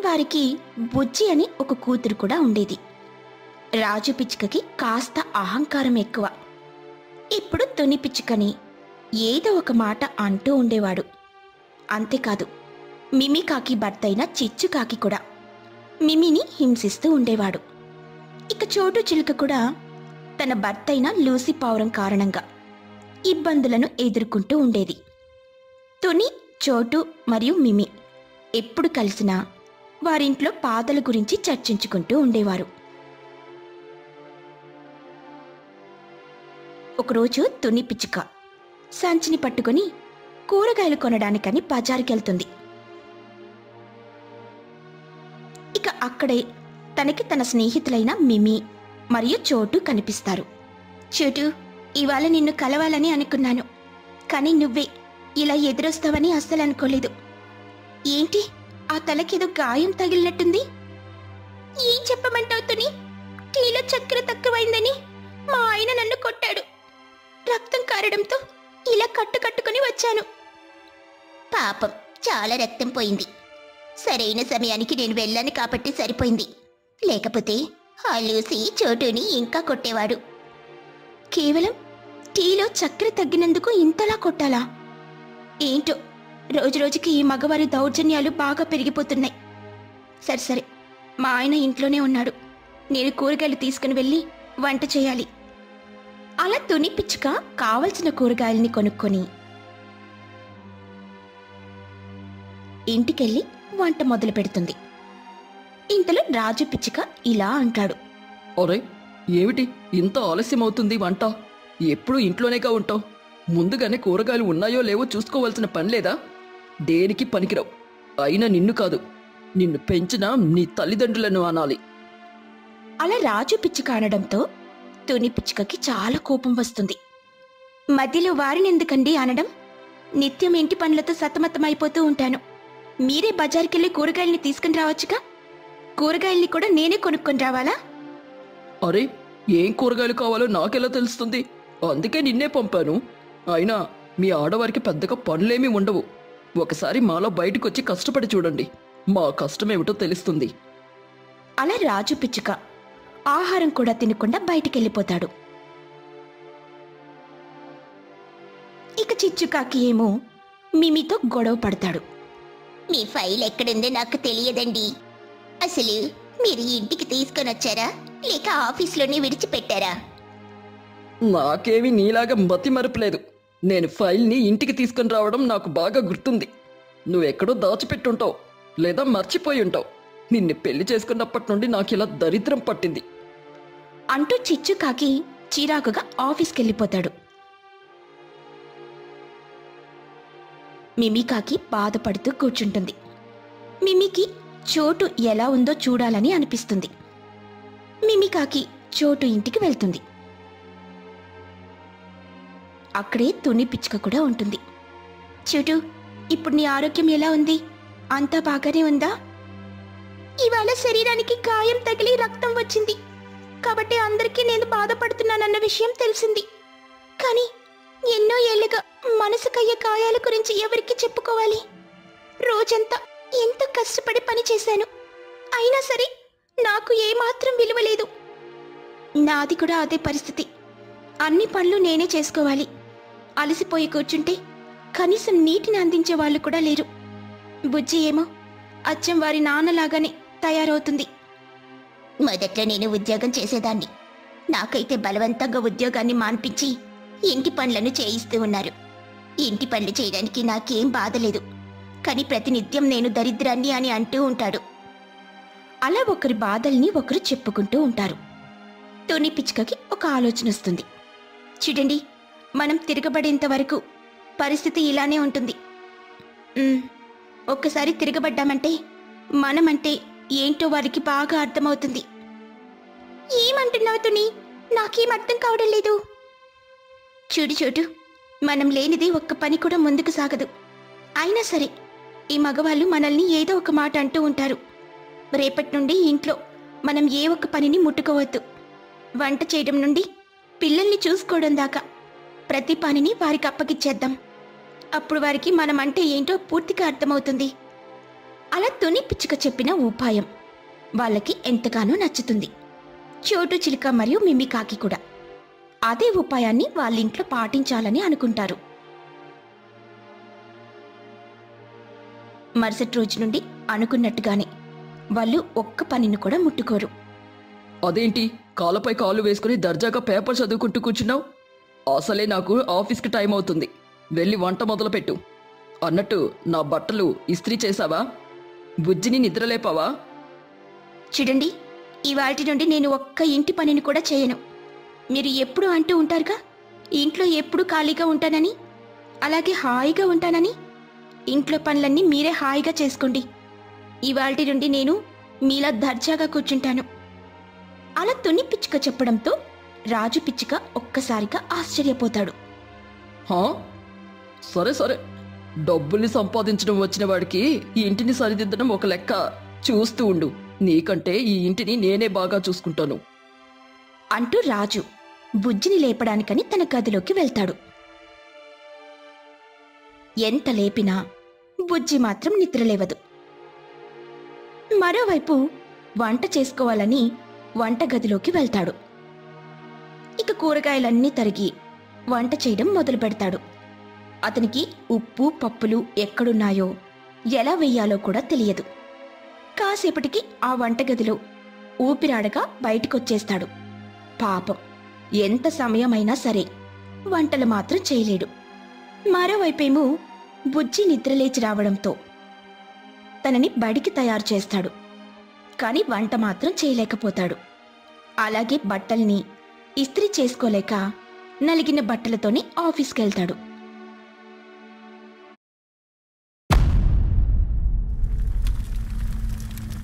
వారికి బుజ్జి అని ఒక కూతురు కూడా ఉండేది. రాజు పిచ్చుకకి కాస్త అహంకారం ఎక్కువ. ఇప్పుడు తుని పిచ్చుకని ఏదో ఒక మాట అంటూ ఉండేవాడు. అంతేకాదు, మిమికాకి భర్త అయిన చిచ్చుకాకి కూడా మిమిని హింసిస్తూ ఉండేవాడు. ఇక చోటు చిలుక కూడా తన భర్త అయిన లూసీ పావురం కారణంగా ఇబ్బందులను ఎదుర్కొంటూ ఉండేది. తుని, చోటు మరియు మిమి ఎప్పుడు కలిసినా వారింట్లో బాధల గురించి చర్చించుకుంటూ ఉండేవారు. ఒకరోజు తుని పిచ్చుక సంచిని పట్టుకుని కూరగాయలు కొనడానికని బజారుకెళ్తుంది. ఇక అక్కడే తనకి తన స్నేహితులైన మిమి మరియు చోటు కనిపిస్తారు. చోటు, ఇవాళ నిన్ను కలవాలని అనుకున్నాను, కానీ నువ్వే ఇలా ఎదురొస్తావని అస్సలు అనుకోలేదు. ఏంటి, ఆ తలకేదో గాయం తగిలినట్టుంది? ఏం చెప్పమంటావు తుని? టీలో చక్కెర తక్కువైందని మా ఆయన నన్ను కొట్టాడు. రక్తం కారడంతో ఇలా కట్టుకుని వచ్చాను. పాపం, చాలా రక్తం పోయింది. సరైన సమయానికి నేను వెళ్ళాను కాబట్టి సరిపోయింది. లేకపోతే ఆ లూసీ చోటుని ఇంకా కొట్టేవాడు. కేవలం టీలో చక్కెర తగ్గినందుకు ఇంతలా కొట్టాలా? ఏంటో, రోజురోజుకి ఈ మగవారి దౌర్జన్యాలు బాగా పెరిగిపోతున్నాయి. సరే, మా ఆయన ఇంట్లోనే ఉన్నాడు. నేను కూరగాయలు తీసుకుని వెళ్ళి వంట చేయాలి. అలా తుని పిచ్చుక కావలసిన కూరగాయల్ని కొనుక్కొని ఇంటికెళ్ళి వంట మొదలు పెడుతుంది. ఇంతలో రాజు పిచ్చుక ఇలా అంటాడు. ఒరే, ఏమిటి ఇంత ఆలస్యం అవుతుంది? వంట ఎప్పుడు ఇంట్లోనేగా ఉంటావు. ముందుగానే కూరగాయలు ఉన్నాయో లేవో చూసుకోవాల్సిన పని లేదా? దేనికి పనికిరావు. అయినా నిన్ను కాదు, నిన్ను పెంచిన నీ తల్లిదండ్రులను అనాలి. అలా రాజు పిచ్చుక అనడంతో తుని పిచ్చుకకి చాలా కోపం వస్తుంది. మధ్యలో వారిని ఎందుకండి అనడం? నిత్యం ఇంటి పనులతో సతమతమైపోతూ ఉంటాను. మీరే బజార్కెళ్ళి కూరగాయల్ని తీసుకుని రావచ్చుగా. కూరగాయల్ని కూడా నేనే కొనుక్కొని రావాలా? అరే, ఏం కూరగాయలు కావాలో నాకెలా తెలుస్తుంది? అందుకే నిన్నే పంపాను. అయినా మీ ఆడవారికి పెద్దగా పనులేమీ ఉండవు. ఒకసారి మాలో బయటకొచ్చి కష్టపడి చూడండి, మా కష్టమేమిటో తెలుస్తుంది. అలా రాజు పిచ్చుక ఆహారం కూడా తినకుండా బయటికెళ్ళిపోతాడు. ఇక చిచ్చుకాకి ఏమో మిమితో గొడవ పడతాడు. మీ ఫైల్ ఎక్కడుందో నాకు తెలియదండి. అసలు మీరు ఇంటికి తీసుకొని వచ్చారా, లేక ఆఫీస్లోనే విడిచిపెట్టారా? నాకేమీ నీలాగా మతి మరపలేదు. నేను ఫైల్ని ఇంటికి తీసుకుని రావడం నాకు బాగా గుర్తుంది. నువ్వెక్కడో దాచిపెట్టుంటావు, లేదా మర్చిపోయి ఉంటావు. నిన్ను పెళ్లి చేసుకున్నప్పటి నుండి నాకు ఇలా దరిద్రం పట్టింది అంటూ చిచ్చుకాకి చిరాకుగా ఆఫీస్కెళ్ళిపోతాడు. మిమికాకి బాధపడుతూ కూర్చుంటుంది. మిమికి చోటు ఎలా ఉందో చూడాలని అనిపిస్తుంది. మిమికాకి చోటు ఇంటికి వెళ్తుంది. అక్కడే తుని పిచ్చుక కూడా ఉంటుంది. చోటు, ఇప్పుడు నీ ఆరోగ్యం ఎలా ఉంది? అంతా బాగానే ఉందా? ఇవాళ శరీరానికి గాయం తగిలి రక్తం వచ్చింది కాబట్టి అందరికీ నేను బాధపడుతున్నానన్న విషయం తెలిసింది. కానీ ఎన్నో ఏళ్లుగా మనసుకయ్యే గాయాల గురించి ఎవరికి చెప్పుకోవాలి? రోజంతా ఎంతో కష్టపడి పని చేశాను, అయినా సరే నాకు ఏమాత్రం విలువ లేదు. నాది కూడా అదే పరిస్థితి. అన్ని పనులు నేనే చేసుకోవాలి. అలసిపోయి కూర్చుంటే కనీసం నీటిని అందించే వాళ్ళు కూడా లేరు. బుజ్జి ఏమో అచ్చం వారి నాన్నలాగానే తయారవుతుంది. మొదట్లో నేను ఉద్యోగం చేసేదాన్ని. నాకైతే బలవంతంగా ఉద్యోగాన్ని మాన్పించి ఇంటి పనులను చేయిస్తూ ఉన్నారు. ఇంటి పనులు చేయడానికి నాకేం బాధ లేదు, కానీ ప్రతినిత్యం నేను దరిద్రాన్ని అని అంటూ ఉంటాడు. అలా ఒకరి బాధల్ని ఒకరు చెప్పుకుంటూ ఉంటారు. తుని పిచ్చుకకి ఒక ఆలోచన వస్తుంది. చూడండి, మనం తిరగబడేంత వరకు పరిస్థితి ఇలానే ఉంటుంది. ఒక్కసారి తిరగబడ్డామంటే మనమంటే ఏంటో వారికి బాగా అర్థమవుతుంది. ఏమంటున్నావు తుని? నాకేం అర్థం కావడం లేదు. చూడు, మనం లేనిది ఒక్క పని కూడా ముందుకు సాగదు. అయినా సరే ఈ మగవాళ్ళు మనల్ని ఏదో ఒక మాట అంటూ ఉంటారు. రేపటి నుండి ఇంట్లో మనం ఏ ఒక్క పనిని ముట్టుకోవద్దు. వంట చేయడం నుండి పిల్లల్ని చూసుకోవడం దాకా ప్రతి పనిని వారికి అప్పగిచ్చేద్దాం. అప్పుడు వారికి మనం అంటే ఏంటో పూర్తిగా అర్థమవుతుంది. అలా తుని పిచ్చుక చెప్పిన ఉపాయం వాళ్ళకి ఎంతగానో నచ్చుతుంది. చోటు చిలుక మరియు మిమి కాకి కూడా అదే ఉపాయాన్ని వాళ్ళింట్లో పాటించాలని అనుకుంటారు. మరుసటి రోజు నుండి అనుకున్నట్టుగానే వాళ్ళు ఒక్క పనిని కూడా ముట్టుకోరు. అదేంటి కాళ్ళపై కాళ్ళు వేసుకుని దర్జాగా పేపర్ చదువుకుంటూ కూర్చున్నావు? అసలే నాకు ఆఫీస్కి టైం అవుతుంది. వెళ్ళి వంట మొదలుపెట్టు. అన్నట్టు నా బట్టలు ఇస్త్రీ చేశావా? బుజ్జిని నిద్రలేపావా? చూడండి, ఇవాటి నుండి నేను ఒక్క ఇంటి పనిని కూడా చేయను. మీరు ఎప్పుడు అంటూ ఉంటారుగా ఇంట్లో ఎప్పుడు ఖాళీగా ఉంటానని, అలాగే హాయిగా ఉంటానని. ఇంట్లో పనులన్నీ మీరే హాయిగా చేసుకోండి. ఇవాల్టి నుండి నేను మీలా దర్జాగా కూర్చుంటాను. అలా తుని పిచ్చుక చెప్పడంతో రాజు పిచ్చుక ఒక్కసారిగా ఆశ్చర్యపోతాడు. హా, సరే సరే, డబ్బుల్ని సంపాదించడం వచ్చిన వాడికి ఈ ఇంటిని సరిదిద్దడం ఒక లెక్క. చూస్తూ ఉండు, నీకంటే ఈ ఇంటిని నేనే బాగా చూసుకుంటాను అంటూ రాజు బుజ్జిని లేపడానికని తన గదిలోకి వెళ్తాడు. ఎంత లేపినా బుజ్జి మాత్రం నిద్రలేవదు. మరోవైపు వంట చేసుకోవాలని వంటగదిలోకి వెళ్తాడు. ఇక కూరగాయలన్నీ తరిగి వంట చేయడం మొదలు పెడతాడు. అతనికి ఉప్పు పప్పులు ఎక్కడున్నాయో ఎలా వెయ్యాలో కూడా తెలియదు. కాసేపటికి ఆ వంటగదిలో ఊపిరాడగా బయటికొచ్చేస్తాడు. పాపం, ఎంత సమయమైనా సరే వంటలు మాత్రం చేయలేడు. మరోవైపేమో బుజ్జి నిద్రలేచి రావడంతో తనని బడికి తయారు చేస్తాడు. కాని వంట మాత్రం చేయలేకపోతాడు. అలాగే బట్టల్ని ఇస్త్రీ చేసుకోలేక నలిగిన బట్టలతోనే ఆఫీస్కెళ్తాడు.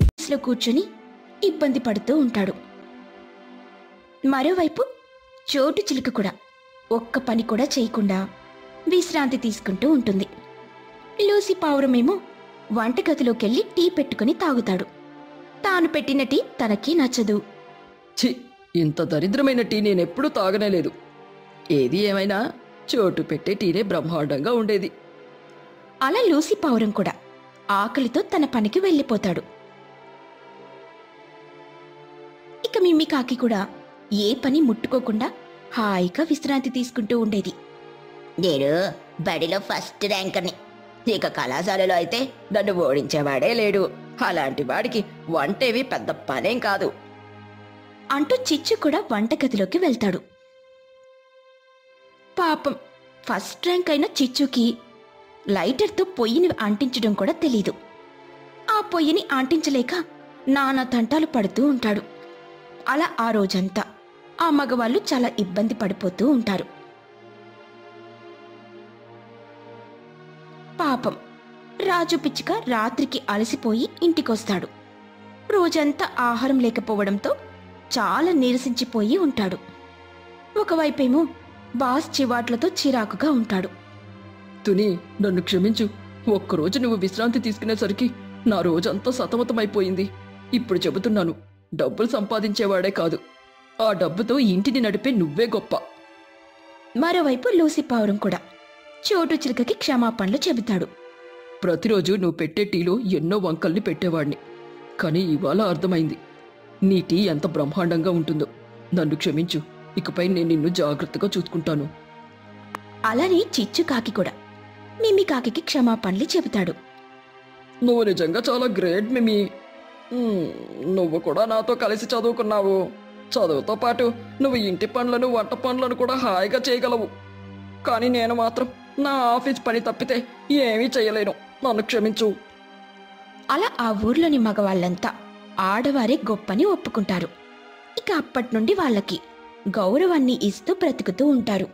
ఆఫీస్లో కూర్చొని ఇబ్బంది పడుతూ ఉంటాడు. మరోవైపు చోటు చిలుక కూడా ఒక్క పని కూడా చేయకుండా విశ్రాంతి తీసుకుంటూ ఉంటుంది. లూసి పావురమేమో వంటగదిలోకెళ్ళి టీ పెట్టుకుని తాగుతాడు. తాను పెట్టిన టీ తనకి నచ్చదు. ఛీ, ఇంత దరిద్రమైన టీ నేనెప్పుడూ తాగనేలేదు. ఏది ఏమైనా చోటు పెట్టే టీనే బ్రహ్మాండంగా ఉండేది. అలా లూసి పావురం కూడా ఆకలితో తన పనికి వెళ్ళిపోతాడు. ఇక మిమ్మి కాకి కూడా ఏ పని ముట్టుకోకుండా హాయిగా విశ్రాంతి తీసుకుంటూ ఉండేది. నేను బడిలో ఫస్ట్ ర్యాంకర్ని. ఇక కళాశాలలో అయితే నన్ను ఓడించేవాడే లేడు. అలాంటి వాడికి వంటేవి పెద్ద పనేం కాదు అంటూ చిచ్చు కూడా వంటగదిలోకి వెళ్తాడు. పాపం, ఫస్ట్ ర్యాంక్ అయిన చిచ్చుకి లైటర్తో పొయ్యిని అంటించడం కూడా తెలీదు. ఆ పొయ్యిని అంటించలేక నానా తంటాలు పడుతూ ఉంటాడు. అలా ఆ రోజంతా ఆ మగవాళ్ళు చాలా ఇబ్బంది పడిపోతూ ఉంటారు. పాపం, రాజు పిచ్చుక రాత్రికి అలసిపోయి ఇంటికొస్తాడు. రోజంతా ఆహారం లేకపోవడంతో చాలా నీరసించిపోయి ఉంటాడు. ఒకవైపేమో బాస్ చివాట్లతో చిరాకుగా ఉంటాడు. తుని, నన్ను క్షమించు. ఒక్కరోజు నువ్వు విశ్రాంతి తీసుకునేసరికి నా రోజంతా సతమతమైపోయింది. ఇప్పుడు చెబుతున్నాను, డబ్బులు సంపాదించేవాడే కాదు, ఆ డబ్బుతో ఇంటిని నడిపే నువ్వే గొప్ప. మరోవైపు లూసి పావురం కూడా చోటు చిలుకకి క్షమాపణలు చెబుతాడు. ప్రతిరోజు నువ్వు పెట్టే టీలో ఎన్నో వంకల్ని పెట్టేవాడిని, కానీ ఇవాళ అర్థమైంది నీ టీ ఎంత బ్రహ్మాండంగా ఉంటుందో. నన్ను క్షమించు. ఇకపై నేను నిన్ను జాగ్రత్తగా చూసుకుంటాను. అలానే చిచ్చు కాకి కూడా మిమి కాకి క్షమాపణలు చెబుతాడు. నువ్వు నిజంగా చాలా గ్రేట్ మిమి. నువ్వు కూడా నాతో కలిసి చదువుకున్నావు. చదువుతో పాటు నువ్వు ఇంటి పనులను వంట పనులను కూడా హాయిగా చేయగలవు. కానీ నేను మాత్రం నా ఆఫీస్ పని తప్పితే ఏమీ చేయలేను. నన్ను క్షమించు. అలా ఆ ఊర్లోని మగవాళ్ళంతా ఆడవారే గొప్పని ఒప్పుకుంటారు. ఇక అప్పటి నుండి వాళ్ళకి గౌరవాన్ని ఇస్తూ బ్రతుకుతూ ఉంటారు.